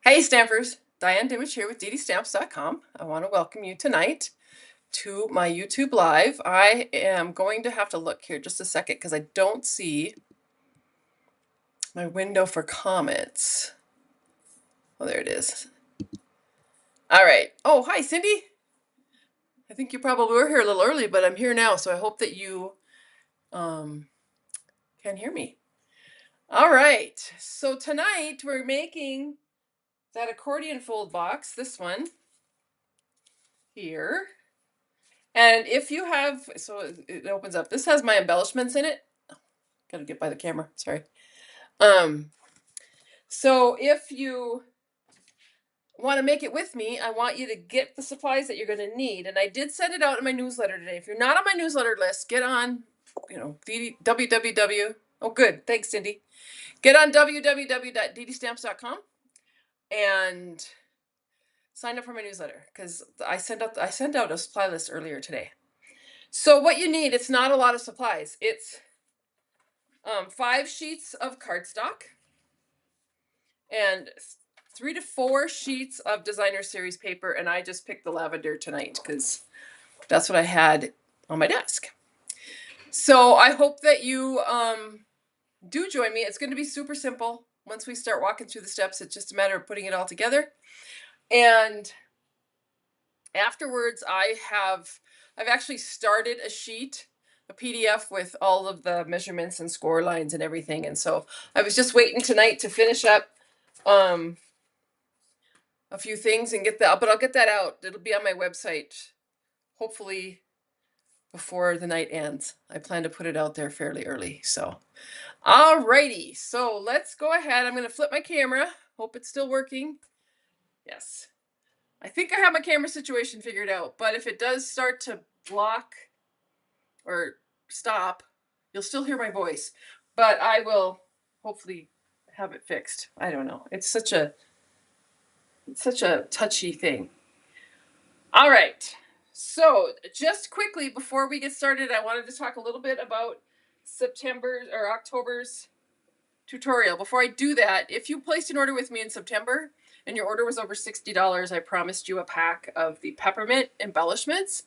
Hey Stampers, Diane Dimich here with DDStamps.com. I want to welcome you tonight to my YouTube Live. I am going to have to look here just a second because I don't see my window for comments. Oh, there it is. All right. Oh, hi Cindy. I think you probably were here a little early, but I'm here now, so I hope that you can hear me. All right. So tonight we're making that accordion fold box, this one here. And if you have, so it opens up. This has my embellishments in it. Gotta get by the camera, sorry. So if you want to make it with me, I want you to get the supplies that you're going to need. And I did send it out in my newsletter today. If you're not on my newsletter list, get on, www. Oh, good. Thanks, Cindy. Get on www.DDStamps.com and sign up for my newsletter because I sent out a supply list earlier today. So what you need, it's not a lot of supplies. It's 5 sheets of cardstock and 3 to 4 sheets of designer series paper, and I just picked the lavender tonight because that's what I had on my desk. So I hope that you do join me. It's going to be super simple. Once we start walking through the steps, it's just a matter of putting it all together. And afterwards, I've actually started a sheet, a PDF with all of the measurements and score lines and everything. And so I was just waiting tonight to finish up a few things and get that, but I'll get that out. It'll be on my website, hopefully before the night ends. I plan to put it out there fairly early. So, alrighty. So let's go ahead. I'm going to flip my camera. Hope it's still working. Yes. I think I have my camera situation figured out, but if it does start to block or stop, you'll still hear my voice, but I will hopefully have it fixed. I don't know. It's such a touchy thing. All right. So just quickly before we get started, I wanted to talk a little bit about September's or October's tutorial. Before I do that, if you placed an order with me in September and your order was over $60, I promised you a pack of the peppermint embellishments.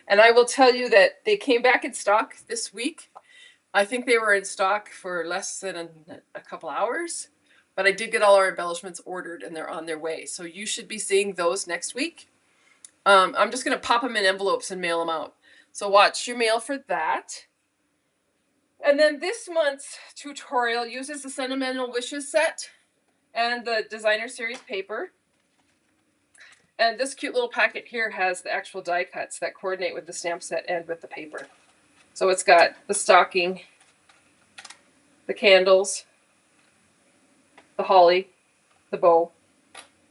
And I will tell you that they came back in stock this week. I think they were in stock for less than a couple hours, but I did get all our embellishments ordered and they're on their way. So you should be seeing those next week. I'm just going to pop them in envelopes and mail them out. So watch your mail for that. And then this month's tutorial uses the Sentimental Wishes set and the designer series paper. And this cute little packet here has the actual die cuts that coordinate with the stamp set and with the paper. So it's got the stocking, the candles, the holly, the bow,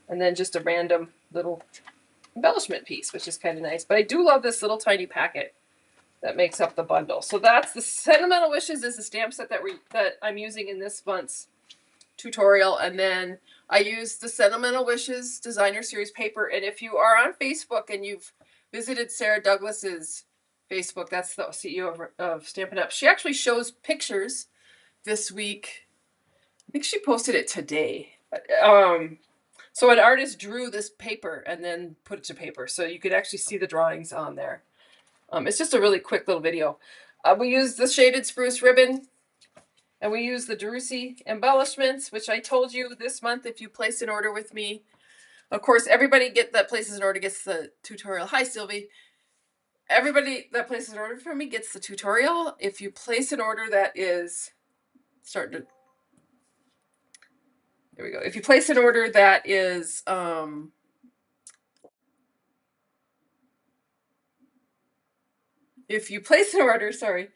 and then just a random little embellishment piece, which is kind of nice. But I do love this little tiny packet that makes up the bundle. So that's the Sentimental Wishes is the stamp set that I'm using in this month's tutorial. And then I use the Sentimental Wishes designer series paper. And if you are on Facebook and you've visited Sarah Douglas's Facebook, that's the CEO of Stampin' Up. She actually shows pictures this week. I think she posted it today. So an artist drew this paper and then put it to paper. So you could actually see the drawings on there. It's just a really quick little video. We use the shaded spruce ribbon and we use the Drusy Embellishments, which I told you this month if you place an order with me. Of course, everybody that places an order gets the tutorial. Hi, Sylvie. Everybody that places an order from me gets the tutorial. If you place an order that is starting to, there we go. If you place an order that is if you place an order, sorry,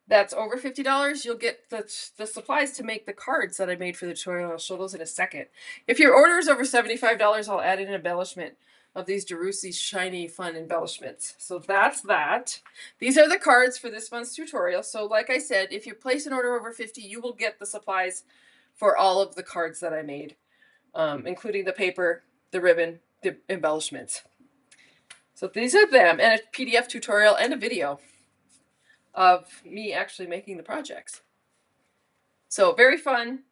that's over $50, you'll get the supplies to make the cards that I made for the tutorial. I'll show those in a second. If your order is over $75, I'll add an embellishment of these Drusy shiny fun embellishments. So that's that. These are the cards for this month's tutorial. So like I said, if you place an order over 50, you will get the supplies for all of the cards that I made, including the paper, the ribbon, the embellishments. So these are them, and a PDF tutorial and a video of me actually making the projects. So very fun.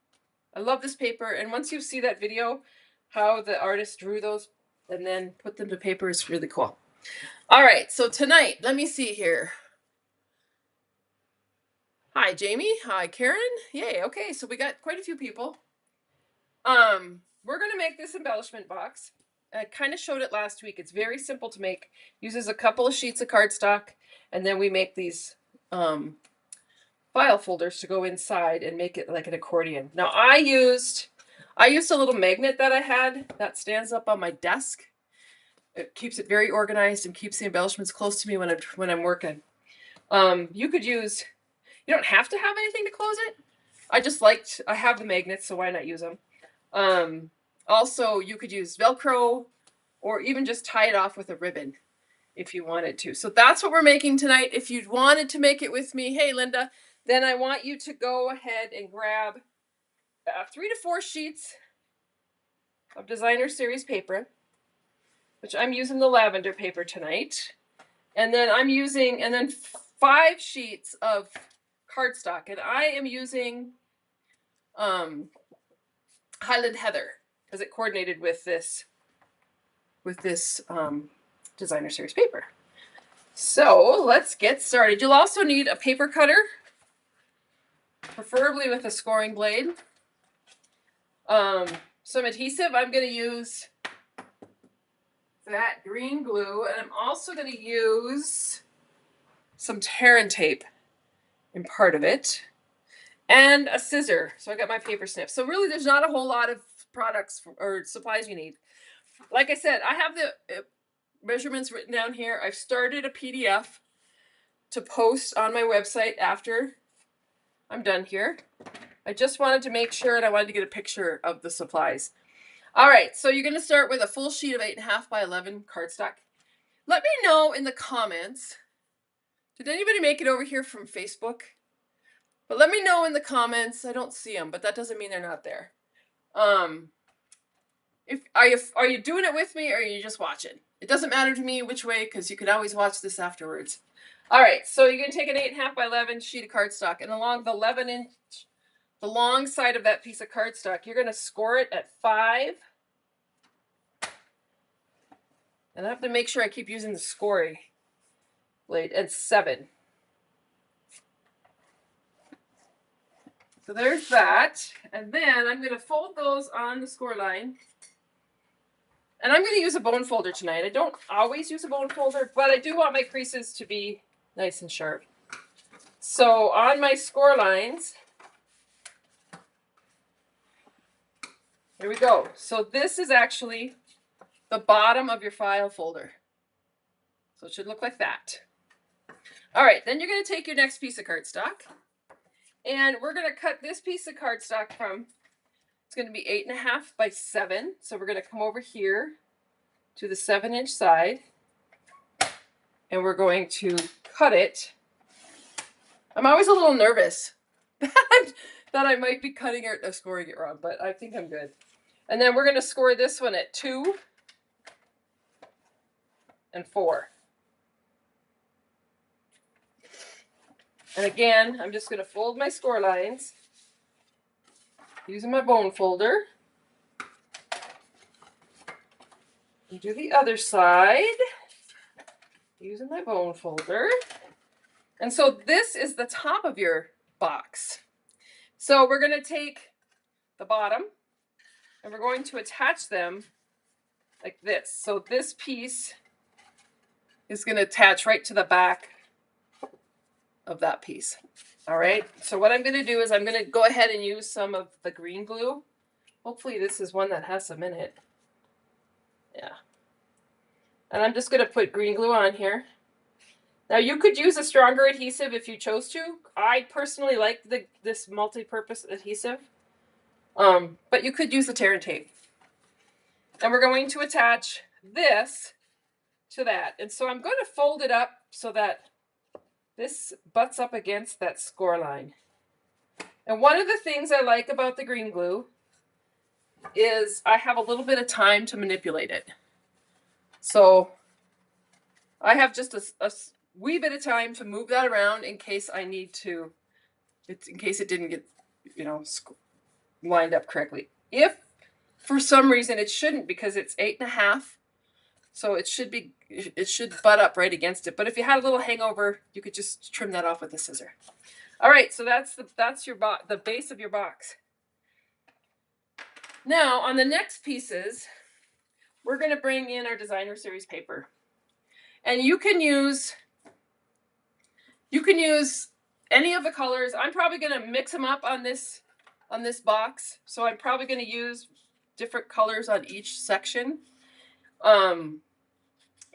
I love this paper, and once you see that video, how the artist drew those and then put them to paper is really cool. All right, so tonight, let me see here. Hi, Jamie. Hi, Karen. Yay, okay, so we got quite a few people. We're gonna make this embellishment box. I kind of showed it last week. It's very simple to make. Uses a couple of sheets of cardstock, and then we make these file folders to go inside and make it like an accordion. Now I used a little magnet that I had that stands up on my desk. It keeps it very organized and keeps the embellishments close to me when I'm working. You don't have to have anything to close it. I have the magnets, so why not use them? Also, you could use Velcro or even just tie it off with a ribbon if you wanted to. So that's what we're making tonight. If you wanted to make it with me, hey, Linda, then I want you to go ahead and grab 3 to 4 sheets of designer series paper, which I'm using the lavender paper tonight. And then 5 sheets of cardstock. And I am using Highland Heather because it coordinated with this designer series paper. So let's get started. You'll also need a paper cutter, preferably with a scoring blade. Some adhesive. I'm going to use that green glue, and I'm also going to use some tear and tape in part of it, and a scissor. So I got my paper snip. So really, there's not a whole lot of products or supplies you need. Like I said, I have the measurements written down here. I've started a PDF to post on my website after I'm done here. I just wanted to make sure, and I wanted to get a picture of the supplies. All right, so you're going to start with a full sheet of 8.5 by 11 cardstock. Let me know in the comments, did anybody make it over here from Facebook? But let me know in the comments. I don't see them, but that doesn't mean they're not there. Are you doing it with me, or are you just watching? It doesn't matter to me which way, because you can always watch this afterwards. All right, so you're going to take an 8.5 by 11 sheet of cardstock, and along the 11-inch, the long side of that piece of cardstock, you're going to score it at 5. And I have to make sure I keep using the scoring blade, and 7. So there's that. And then I'm going to fold those on the score line. And I'm going to use a bone folder tonight. I don't always use a bone folder, but I do want my creases to be nice and sharp. So on my score lines, here we go. So this is actually the bottom of your file folder. So it should look like that. All right, then you're going to take your next piece of cardstock, and we're going to cut this piece of cardstock from, it's going to be 8.5 by 7. So we're going to come over here to the 7-inch side, and we're going to cut it. I'm always a little nervous that I might be cutting it or scoring it wrong, but I think I'm good. And then we're going to score this one at 2 and 4. And again, I'm just going to fold my score lines using my bone folder. And do the other side using my bone folder. And so this is the top of your box. So we're going to take the bottom and we're going to attach them like this. So this piece is going to attach right to the back of that piece. All right. So what I'm going to do is I'm going to go ahead and use some of the green glue. Hopefully this is one that has some in it. Yeah. And I'm just going to put green glue on here. Now you could use a stronger adhesive if you chose to. I personally like this multi-purpose adhesive. But you could use the tear and tape. And we're going to attach this to that. And so I'm going to fold it up so that this butts up against that score line. And one of the things I like about the green glue is I have a little bit of time to manipulate it. So I have just a wee bit of time to move that around in case I need to, in case it didn't get, lined up correctly. If For some reason it shouldn't, because it's 8.5. So it should butt up right against it. But if you had a little hangover, you could just trim that off with a scissor. All right, so that's your the base of your box. Now on the next pieces, we're going to bring in our designer series paper, and you can use any of the colors. I'm probably going to mix them up on this box, so I'm probably going to use different colors on each section.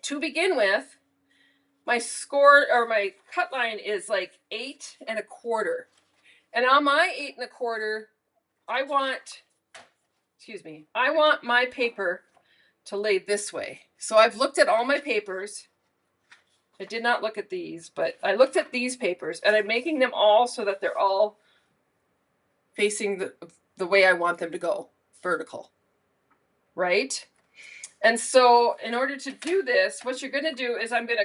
To begin with, my score or my cut line is like 8 1/4, and on my 8 1/4, I want my paper to lay this way. So I've looked at all my papers. I did not look at these, but I looked at these papers, and I'm making them all so that they're all facing the way I want them to go, vertical, right? And so in order to do this, what you're going to do is I'm not going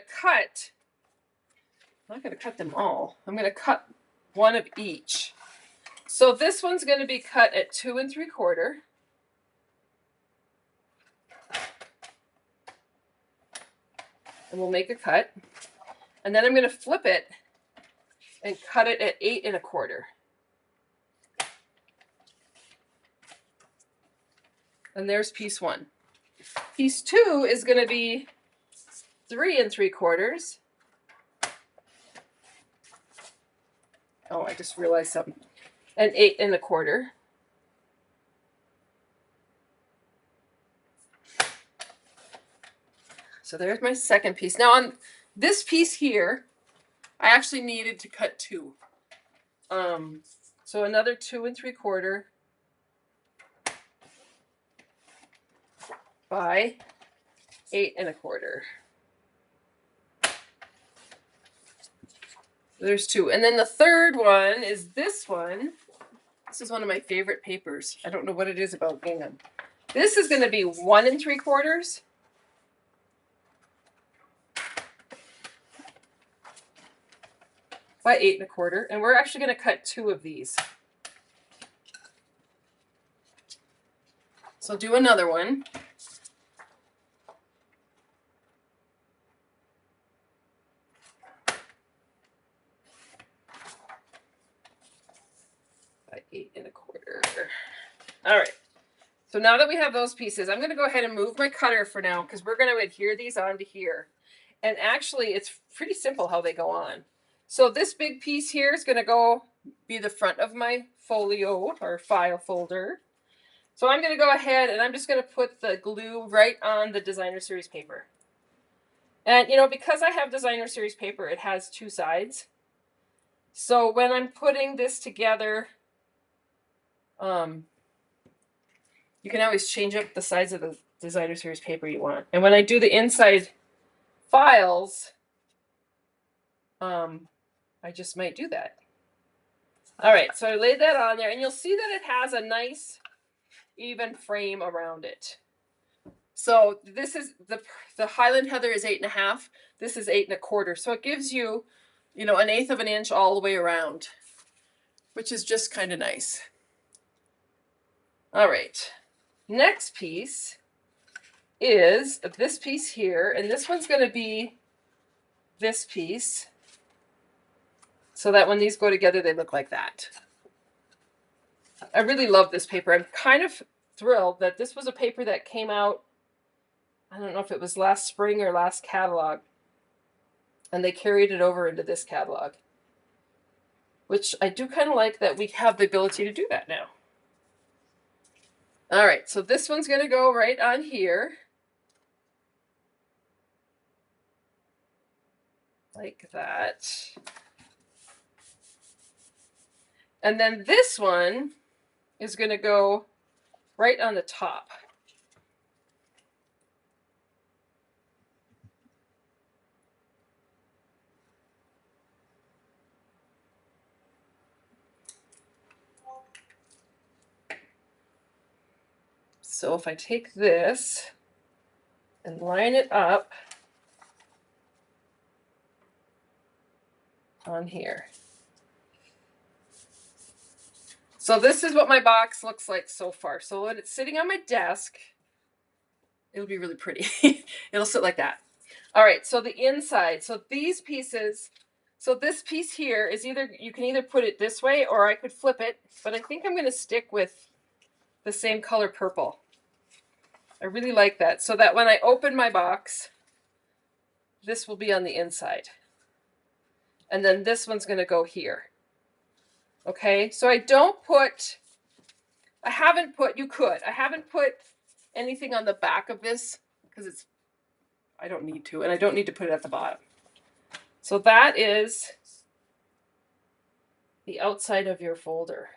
to cut them all. I'm going to cut one of each. So this one's going to be cut at 2 3/4. And we'll make a cut. And then I'm going to flip it and cut it at 8 1/4. And there's piece 1. Piece 2 is going to be 3 3/4. Oh, I just realized something. And 8 1/4. So there's my second piece. Now on this piece here, I actually needed to cut 2. So another 2 3/4 by 8 1/4. There's 2. And then the third one is this one. This is one of my favorite papers. I don't know what it is about gingham. This is going to be 1 3/4 by 8 1/4. And we're actually going to cut 2 of these. So do another one. By 8 1/4. All right. So now that we have those pieces, I'm going to go ahead and move my cutter for now, because we're going to adhere these onto here. And actually, it's pretty simple how they go on. So this big piece here is going to be the front of my folio or file folder. So I'm going to go ahead and I'm just going to put the glue right on the designer series paper. And because I have designer series paper, it has 2 sides. So when I'm putting this together, you can always change up the size of the designer series paper you want. And when I do the inside files, I just might do that. All right, so I laid that on there, and you'll see that it has a nice even frame around it. So this is the Highland Heather is 8 1/2. This is 8 1/4. So it gives you, 1/8 of an inch all the way around, which is just kind of nice. All right, next piece is this piece here, and this one's going to be this piece, so that when these go together, they look like that. I really love this paper. I'm kind of thrilled that this was a paper that came out, I don't know if it was last spring or last catalog, and they carried it over into this catalog, which I do kind of like that we have the ability to do that now. All right, so this one's going to go right on here, like that. And then this one is going to go right on the top. So if I take this and line it up on here. So this is what my box looks like so far. So when it's sitting on my desk, it'll be really pretty. It'll sit like that. All right, so the inside. So these pieces, so this piece here is either, you can either put it this way or I could flip it, but I think I'm going to stick with the same color purple. I really like that. So that when I open my box, this will be on the inside. And then this one's going to go here. Okay, so I don't put, I haven't put, you could, I haven't put anything on the back of this because it's, I don't need to, and I don't need to put it at the bottom. So that is the outside of your folder.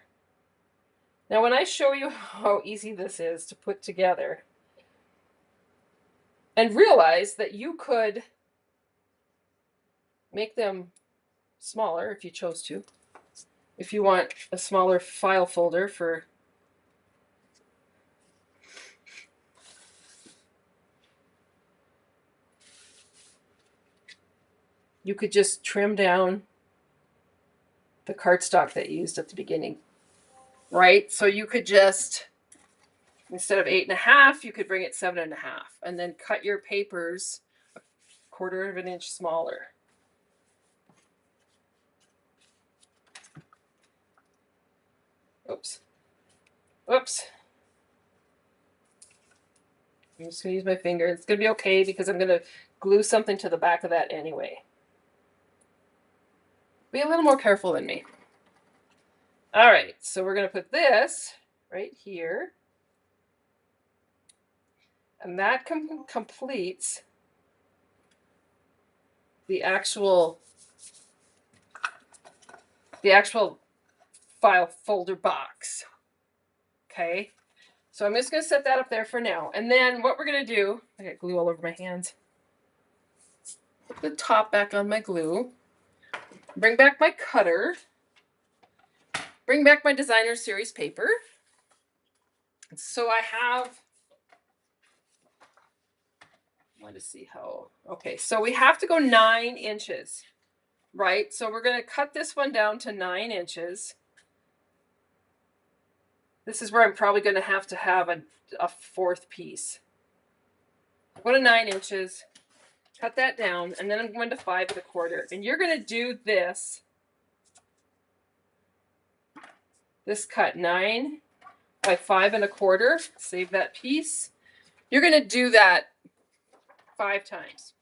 Now, when I show you how easy this is to put together, and realize that you could make them smaller if you chose to. If you want a smaller file folder for you could just trim down the cardstock that you used at the beginning, right? So you could just, instead of 8.5, you could bring it 7.5, and then cut your papers a 1/4 of an inch smaller. Oops. Whoops. I'm just going to use my finger. It's going to be okay because I'm going to glue something to the back of that anyway. Be a little more careful than me. All right, so we're going to put this right here. And that completes the actual file folder box. Okay, so I'm just going to set that up there for now. And then what we're going to do, I got glue all over my hands. Put the top back on my glue. Bring back my cutter. Bring back my designer series paper. So I have, I want to see how, okay, so we have to go 9 inches, right? So we're going to cut this one down to 9 inches. This is where I'm probably going to have a 4th piece. Go to 9 inches, cut that down, and then I'm going to 5.25. And you're going to do this cut 9 by 5.25. Save that piece. You're going to do that 5 times.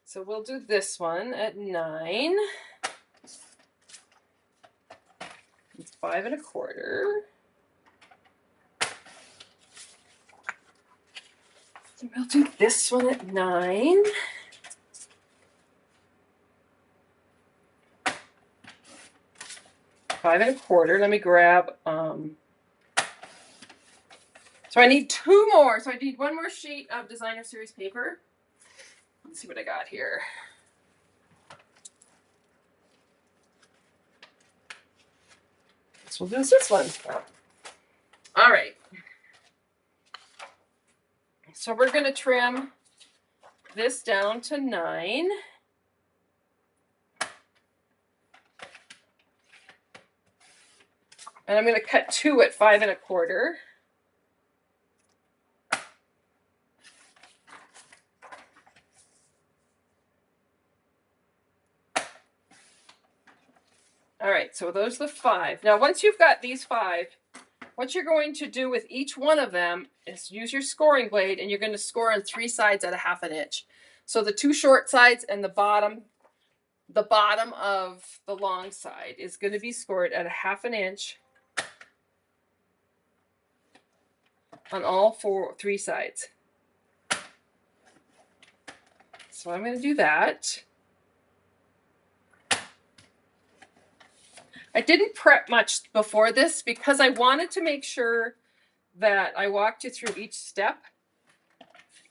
So we'll do this one at 9. It's 5.25. So we'll do this one at 9. Five and a quarter. Let me grab, so I need 2 more. So I need 1 more sheet of designer series paper. Let's see what I got here. So we'll do this one. All right. So we're going to trim this down to 9. And I'm going to cut 2 at 5.25. All right, so those are the 5. Now, once you've got these 5, what you're going to do with each one of them is use your scoring blade, and you're going to score on 3 sides at 1/2 inch. So the 2 short sides and the bottom of the long side is going to be scored at 1/2 inch on all 3 sides. So I'm going to do that. I didn't prep much before this because I wanted to make sure that I walked you through each step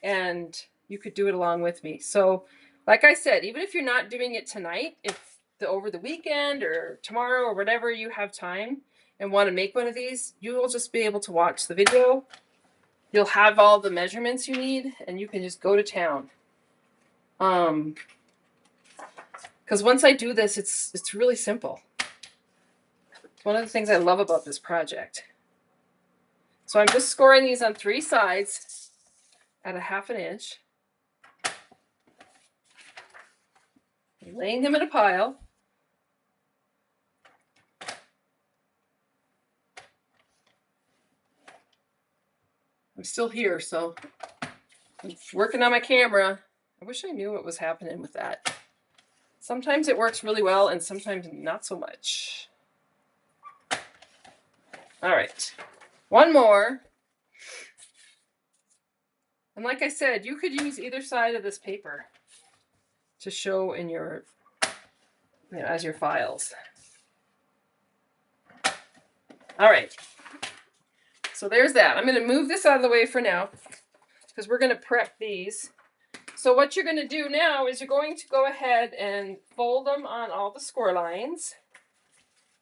and you could do it along with me. So like I said, even if you're not doing it tonight, if over the weekend or tomorrow or whatever you have time and want to make one of these, you will just be able to watch the video. You'll have all the measurements you need and you can just go to town. Because once I do this, it's really simple. It's one of the things I love about this project. So I'm just scoring these on 3 sides at 1/2 inch. Laying them in a pile. I'm still here, so I'm working on my camera. I wish I knew what was happening with that. Sometimes it works really well and sometimes not so much. All right, one more. And like I said, you could use either side of this paper to show in your, as your files. All right, so there's that. I'm going to move this out of the way for now because we're going to prep these. So what you're going to do now is you're going to go ahead and fold them on all the score lines.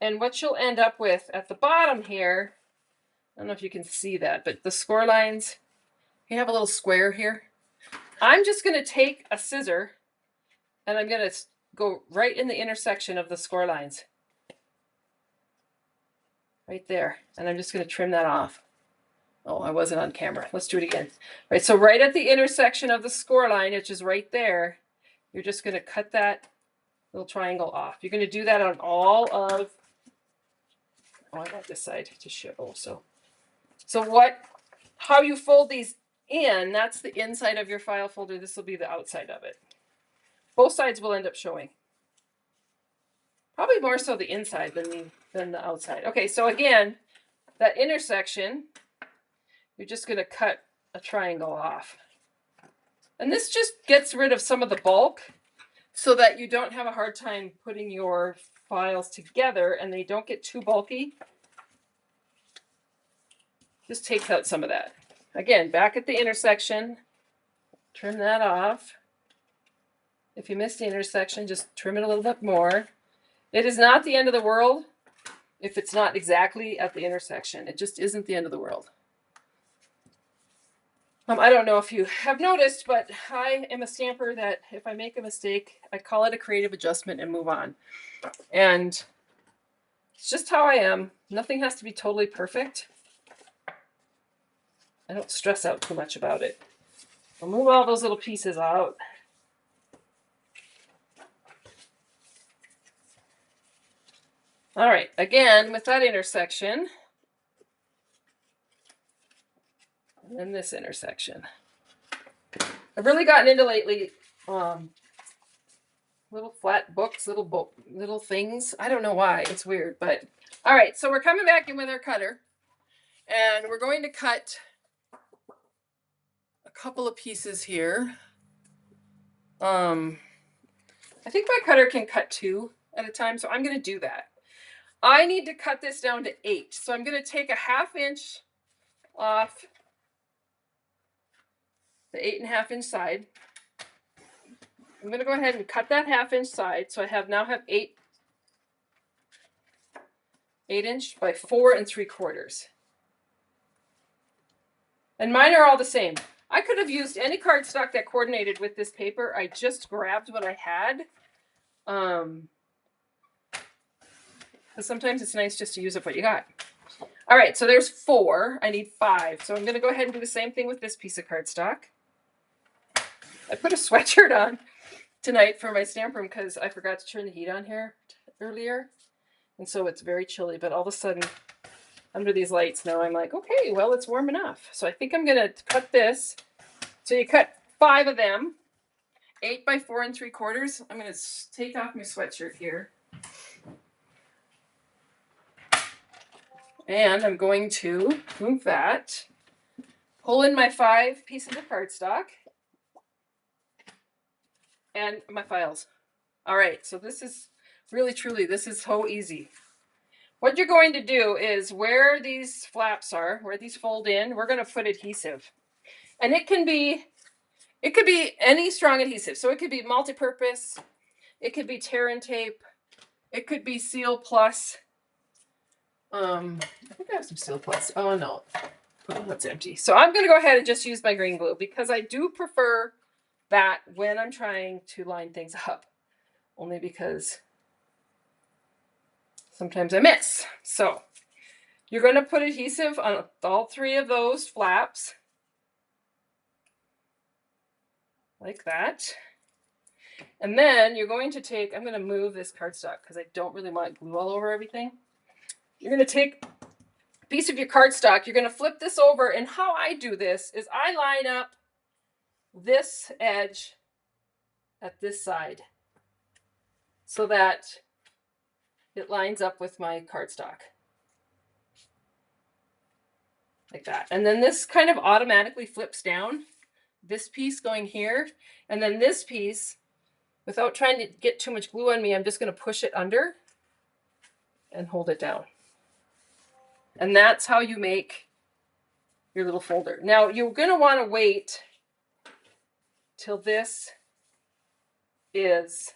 And what you'll end up with at the bottom here, I don't know if you can see that, but the score lines, you have a little square here. I'm just going to take a scissor and I'm going to go right in the intersection of the score lines. Right there. And I'm just going to trim that off. Oh, I wasn't on camera. Let's do it again. Right, so right at the intersection of the score line, which is right there, you're just going to cut that little triangle off. You're going to do that on all of, I want this side to show also. So how you fold these in, that's the inside of your file folder. This will be the outside of it. Both sides will end up showing. Probably more so the inside than the outside. Okay, so again, that intersection, you're just going to cut a triangle off. And this just gets rid of some of the bulk so that you don't have a hard time putting your files together and they don't get too bulky. Just takes out some of that. Again, back at the intersection, trim that off. If you missed the intersection, just trim it a little bit more. It is not the end of the world if it's not exactly at the intersection. It just isn't the end of the world. I don't know if you have noticed, but I am a stamper that if I make a mistake, I call it a creative adjustment and move on. And it's just how I am. Nothing has to be totally perfect. I don't stress out too much about it. I'll move all those little pieces out. All right, again, with that intersection, and then this intersection. I've really gotten into lately little flat books, little things. I don't know why, it's weird, but all right, so we're coming back in with our cutter and we're going to cut a couple of pieces here. I think my cutter can cut 2 at a time, so I'm going to do that. I need to cut this down to 8, so I'm going to take a 1/2 inch off the 8.5 inch side. I'm going to go ahead and cut that 1/2 inch side, so I now have 8 inch by 4 3/4. And mine are all the same. I could have used any cardstock that coordinated with this paper. I just grabbed what I had. Because sometimes it's nice just to use up what you got. All right, so there's 4. I need 5. So I'm going to go ahead and do the same thing with this piece of cardstock. I put a sweatshirt on tonight for my stamp room because I forgot to turn the heat on here earlier. And so it's very chilly, but all of a sudden, under these lights now, I'm like, okay, well, it's warm enough. So I think I'm going to cut this. So you cut 5 of them, 8 by 4 3/4. I'm going to take off my sweatshirt here. And I'm going to move that, pull in my 5 pieces of cardstock, and my files. All right, so this is really, truly, this is so easy. What you're going to do is where these flaps are, where these fold in, we're going to put adhesive. And it could be any strong adhesive. So it could be multi-purpose, it could be tear and tape, it could be Seal Plus. I think I have some Seal Plus. Oh no, that's empty. So I'm going to go ahead and just use my green glue because I do prefer that when I'm trying to line things up. Only because sometimes I miss. So you're going to put adhesive on all 3 of those flaps, like that. And then you're going to take, I'm going to move this cardstock because I don't really want glue all over everything. You're going to take a piece of your cardstock, you're going to flip this over, and how I do this is I line up this edge at this side so that it lines up with my cardstock. Like that. And then this kind of automatically flips down, this piece going here, and then this piece, without trying to get too much glue on me, I'm just going to push it under and hold it down. And that's how you make your little folder. Now you're going to want to wait till this is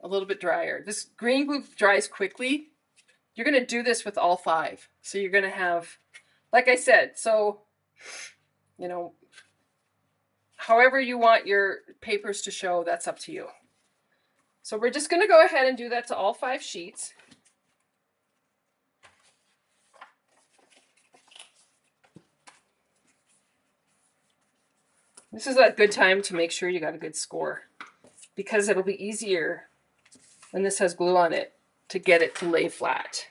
a little bit drier. This green glue dries quickly. You're going to do this with all 5. So you're going to have, like I said, so, you know, however you want your papers to show, that's up to you. So we're just going to go ahead and do that to all 5 sheets. This is a good time to make sure you got a good score, because it'll be easier when this has glue on it to get it to lay flat.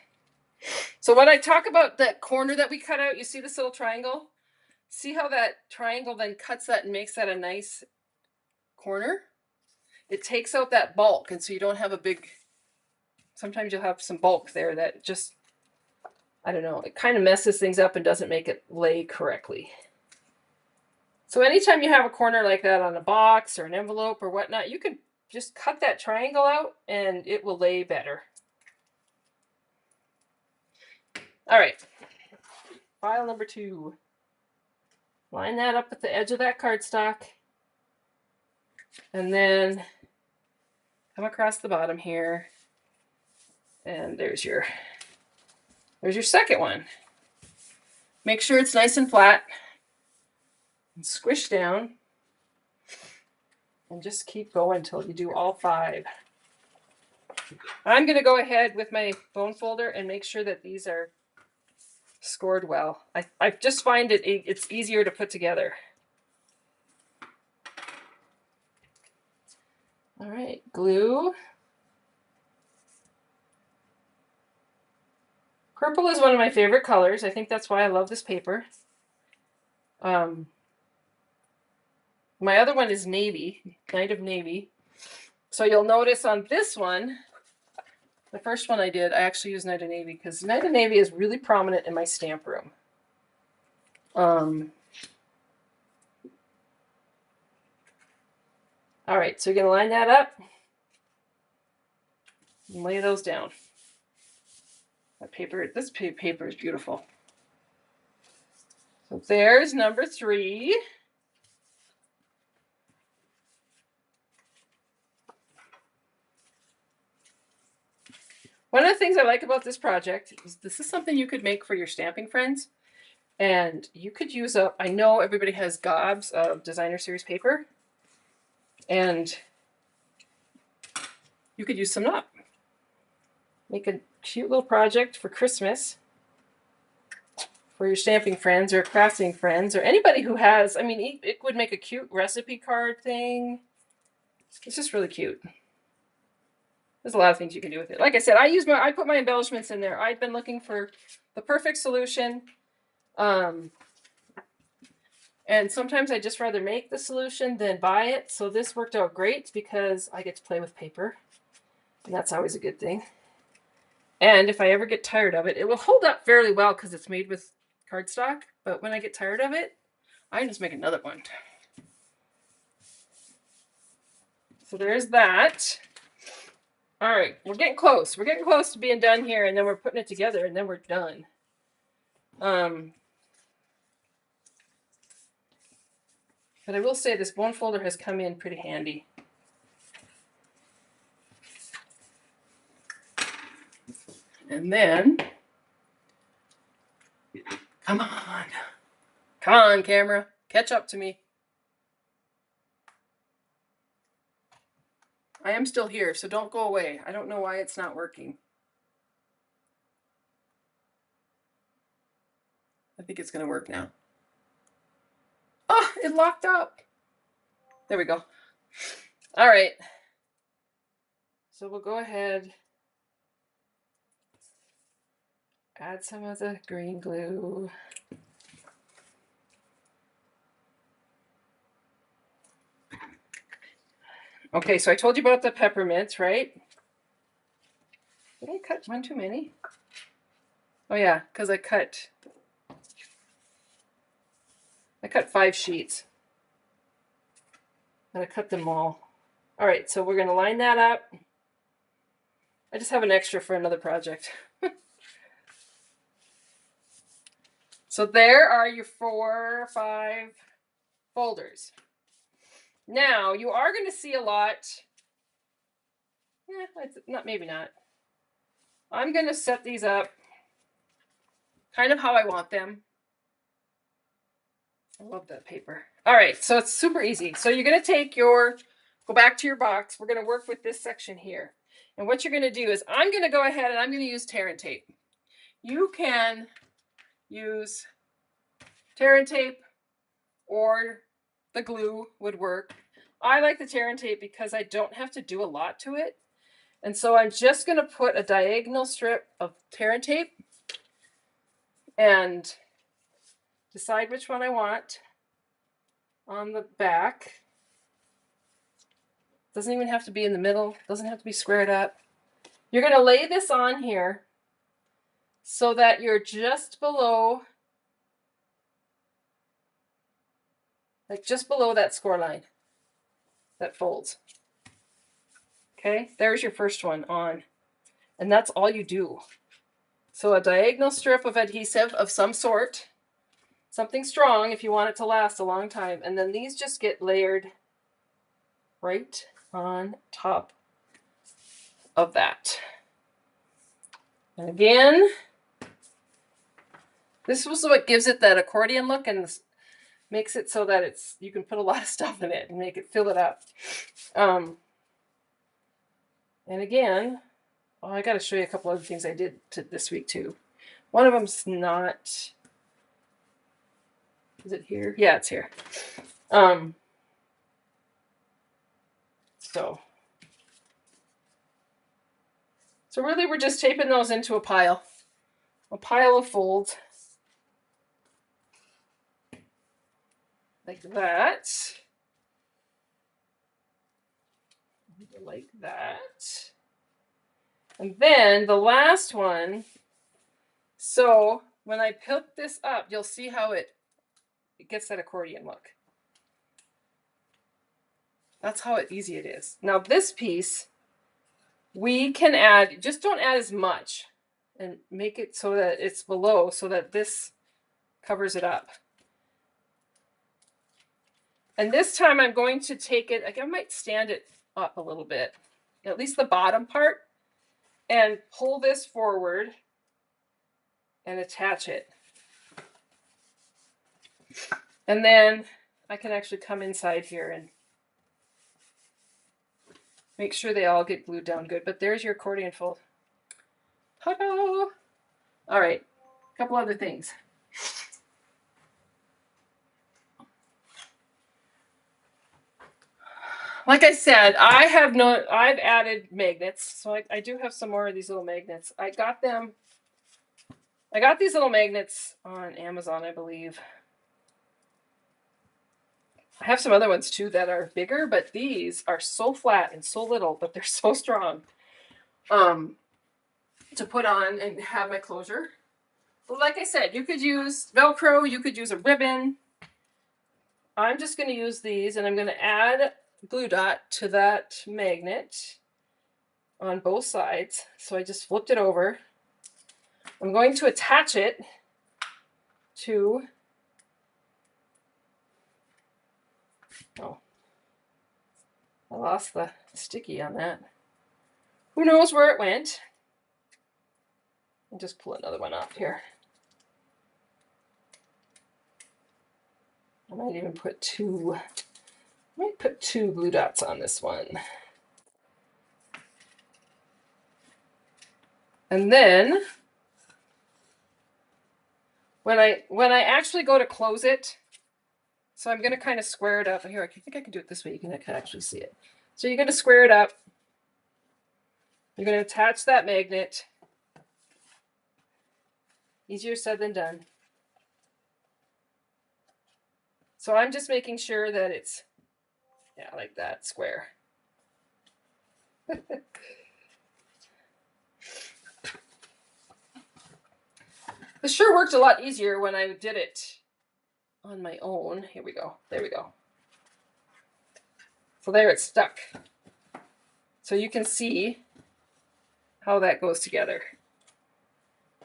So when I talk about that corner that we cut out, you see this little triangle? See how that triangle then cuts that and makes that a nice corner? It takes out that bulk, and so you don't have a big, sometimes you'll have some bulk there that just, I don't know, it kind of messes things up and doesn't make it lay correctly. So anytime you have a corner like that on a box or an envelope or whatnot, you can just cut that triangle out and it will lay better. All right, file number 2. Line that up at the edge of that cardstock, and then come across the bottom here, and there's your second one. Make sure it's nice and flat and squish down, and just keep going until you do all 5. I'm going to go ahead with my bone folder and make sure that these are scored well. I just find it's easier to put together. All right, glue. Purple is one of my favorite colors. I think that's why I love this paper. My other one is navy, Night of Navy. So you'll notice on this one, the first one I did, I actually used Night of Navy because Night of Navy is really prominent in my stamp room. All right, so you're going to line that up and lay those down. That paper, this paper is beautiful. So there's number 3. One of the things I like about this project is this is something you could make for your stamping friends. And you could use up, I know everybody has gobs of designer series paper, and you could use some up. Make a cute little project for Christmas for your stamping friends or crafting friends or anybody who has, I mean, it would make a cute recipe card thing. It's just really cute. There's a lot of things you can do with it. Like I said, I put my embellishments in there. I've been looking for the perfect solution. And sometimes I just rather make the solution than buy it. So this worked out great because I get to play with paper. And that's always a good thing. And if I ever get tired of it, it will hold up fairly well because it's made with cardstock. But when I get tired of it, I can just make another one. So there's that. All right, we're getting close. We're getting close to being done here, and then we're putting it together, and then we're done. But I will say this bone folder has come in pretty handy. And then, come on, camera, catch up to me. I am still here, so don't go away. I don't know why it's not working. think it's going to work now. Oh, it locked up. There we go. All right. So we'll go ahead, add some of the green glue. Okay, so I told you about the peppermints, right? Did I cut one too many? Oh yeah, because I cut 5 sheets. And I cut them all. All right, so we're going to line that up. I just have an extra for another project. So there are your 4 or 5 folders. Now, you are going to see a lot. Maybe not. I'm going to set these up kind of how I want them. I love that paper. All right, so it's super easy. So you're going to go back to your box. We're going to work with this section here. And what you're going to do is I'm going to go ahead and I'm going to use tear and tape. You can use tear and tape or the glue would work. I like the tear and tape because I don't have to do a lot to it. And so I'm just going to put a diagonal strip of tear and tape and decide which one I want on the back. Doesn't even have to be in the middle. Doesn't have to be squared up. You're going to lay this on here so that you're just below, like just below that score line that folds. Okay, there's your first one on. And that's all you do. So a diagonal strip of adhesive of some sort, something strong if you want it to last a long time. And then these just get layered right on top of that. And again, this was what gives it that accordion look and makes it so that you can put a lot of stuff in it and make it fill it up. And again, I got to show you a couple other things I did this week too. One of them's not. Is it here? Yeah, it's here. So really we're just taping those into a pile of folds. Like that. Like that. And then the last one, so when I put this up, you'll see how it gets that accordion look. That's how easy it is. Now this piece, we can add, just don't add as much and make it so that it's below so that this covers it up. And this time I'm going to take it, I might stand it up a little bit, at least the bottom part, and pull this forward and attach it. And then I can actually come inside here and make sure they all get glued down good. But there's your accordion fold. Ta-da! All right, a couple other things. Like I said, I've added magnets. So I do have some more of these little magnets. I got these little magnets on Amazon, I believe. I have some other ones too that are bigger, but these are so flat and so little, but they're so strong to put on and have my closure. But like I said, you could use Velcro, you could use a ribbon. I'm just going to use these, and I'm going to add glue dot to that magnet on both sides. So I just flipped it over. I'm going to attach it to, oh, I lost the sticky on that. Who knows where it went? I'll just pull another one off here. I might even put two glue dots on this one. And then when I actually go to close it, so I'm going to kind of square it up. Here, I think I can do it this way. You can actually see it. So you're going to square it up. You're going to attach that magnet. Easier said than done. So I'm just making sure that it's, yeah, like that, square. This sure worked a lot easier when I did it on my own. Here we go. There we go. So there it's stuck. So you can see how that goes together.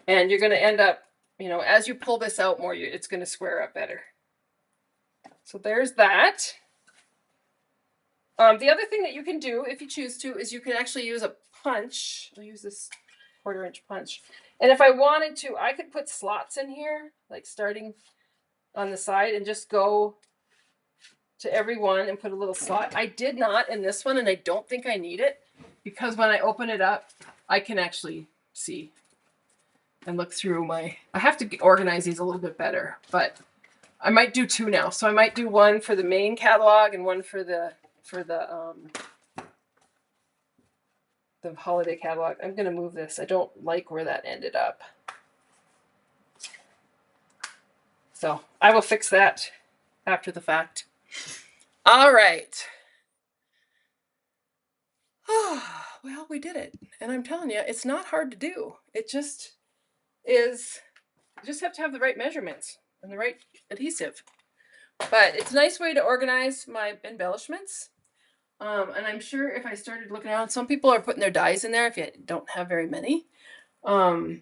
And you're going to end up, you know, as you pull this out more, it's going to square up better. So there's that. The other thing that you can do, if you choose to, is you can actually use a punch. I'll use this 1/4 inch punch. And if I wanted to, I could put slots in here, like starting on the side, and just go to every one and put a little slot. I did not in this one, and I don't think I need it, because when I open it up, I can actually see and look through my, I have to organize these a little bit better, but I might do 2 now. So I might do one for the main catalog and one for the holiday catalog. I'm going to move this. I don't like where that ended up. So I will fix that after the fact. All right. Oh, well, we did it. And I'm telling you, it's not hard to do. It just is, you just have to have the right measurements and the right adhesive. But it's a nice way to organize my embellishments. And I'm sure if I started looking around, some people are putting their dies in there if you don't have very many. So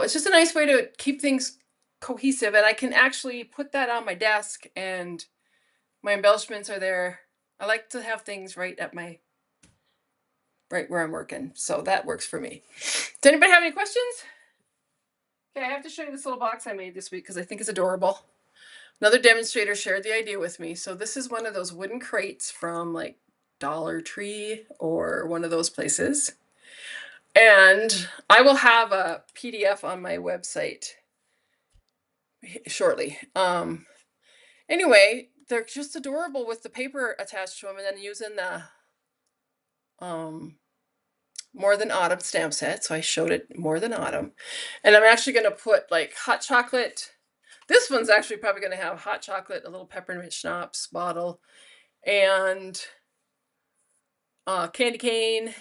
it's just a nice way to keep things cohesive. And I can actually put that on my desk and my embellishments are there. I like to have things right where I'm working. So that works for me. Does anybody have any questions? Okay, I have to show you this little box I made this week because I think it's adorable. Another demonstrator shared the idea with me. So this is one of those wooden crates from like Dollar Tree or one of those places. And I will have a PDF on my website shortly. Anyway, they're just adorable with the paper attached to them, and then using the More Than Autumn stamp set. So I showed it More Than Autumn. And I'm actually going to put like hot chocolate. This one's actually probably going to have hot chocolate, a little peppermint schnapps bottle, and candy cane,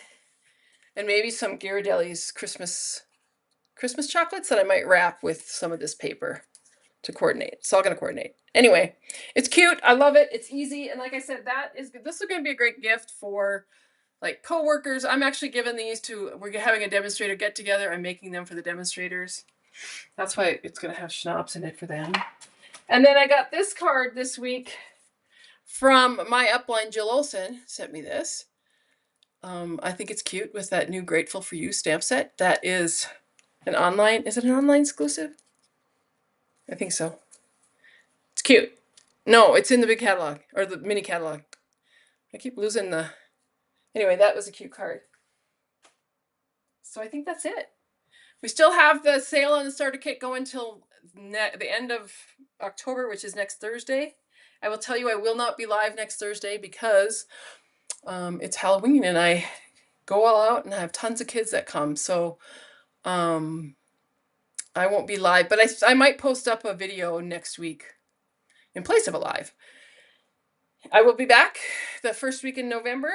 and maybe some Ghirardelli's Christmas chocolates that I might wrap with some of this paper to coordinate. It's all going to coordinate. Anyway, it's cute. I love it. It's easy. And like I said, this is going to be a great gift for like coworkers. I'm actually giving these to, we're having a demonstrator get together. I'm making them for the demonstrators. That's why it's going to have schnapps in it for them. And then I got this card this week from my upline. Jill Olson sent me this. I think it's cute with that new Grateful for You stamp set. That is an online, is it an online exclusive? I think so. It's cute. No, it's in the big catalog, or the mini catalog. I keep losing the, anyway, that was a cute card. So I think that's it. We still have the sale on the starter kit going until the end of October, which is next Thursday. I will tell you I will not be live next Thursday because it's Halloween and I go all out and I have tons of kids that come. So I won't be live, but I might post up a video next week in place of a live. I will be back the first week in November.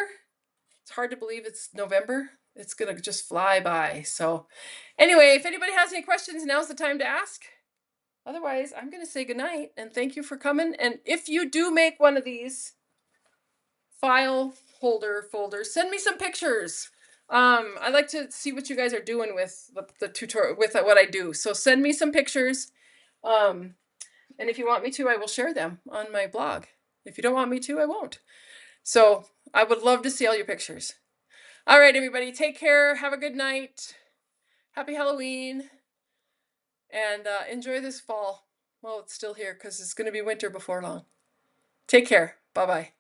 It's hard to believe it's November. It's going to just fly by. So anyway, if anybody has any questions, now's the time to ask. Otherwise, I'm going to say goodnight and thank you for coming. And if you do make one of these file holder folders, send me some pictures. I'd like to see what you guys are doing with the tutorial, with what I do. So send me some pictures. And if you want me to, I will share them on my blog. If you don't want me to, I won't. So I would love to see all your pictures. All right, everybody, take care. Have a good night. Happy Halloween. And enjoy this fall. Well, it's still here because it's going to be winter before long. Take care. Bye-bye.